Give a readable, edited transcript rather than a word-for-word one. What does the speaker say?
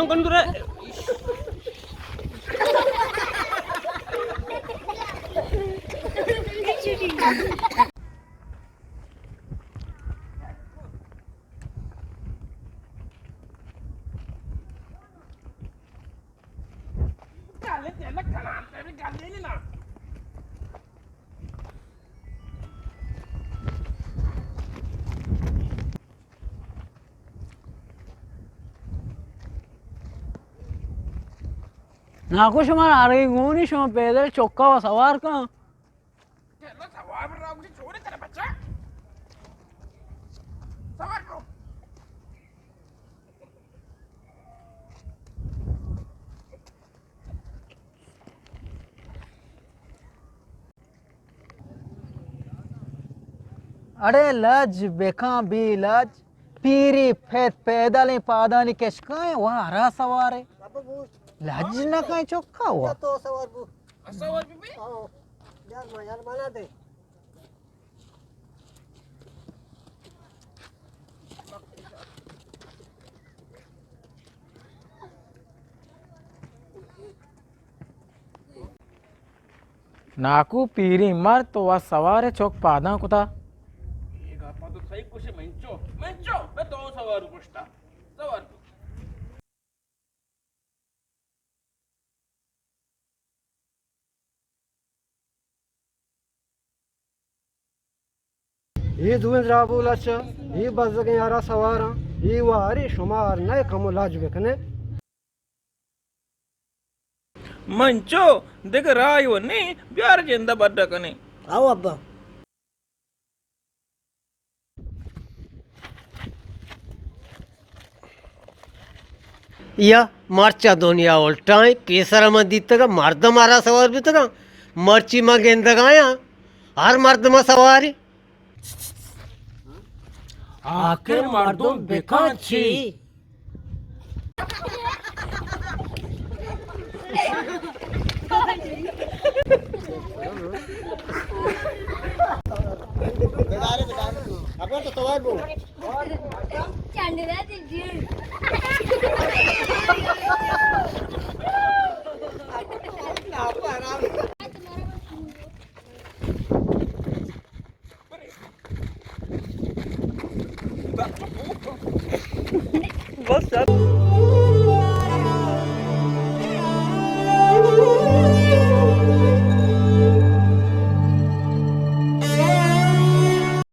sunken तुरे నాకు సుమారు 60 గూని సుమ పేదలు చొక్కా సవార్ का अरे लज बेखा भी लज पीरी फेत पैदल पादानी केशका वह हरा सवार है लज ना काय चोक्का हुआ तो सवार बीबी यार बना दे నాకు పీరి మర్ तो वह सवार है चौक पादा कुता तो सही कुछ मंचो मंचो मैं तो सवार पुष्टा सवार ये दुन राबुलाच ये बजगे यारा सवार ये वारी शुमार नय कम लाज बेकने मंचो देख रायो ने प्यार जिंदा बड्डा कने आओ अब्बा या मार्चा दोनिया उल्टाई केसरा में दीतगा मर्द मारा सवार भी तगा मर्ची में गेंदा गाया हर मर्द में सवारी आखिर मर्दों बेखा छी अब तो सवार बो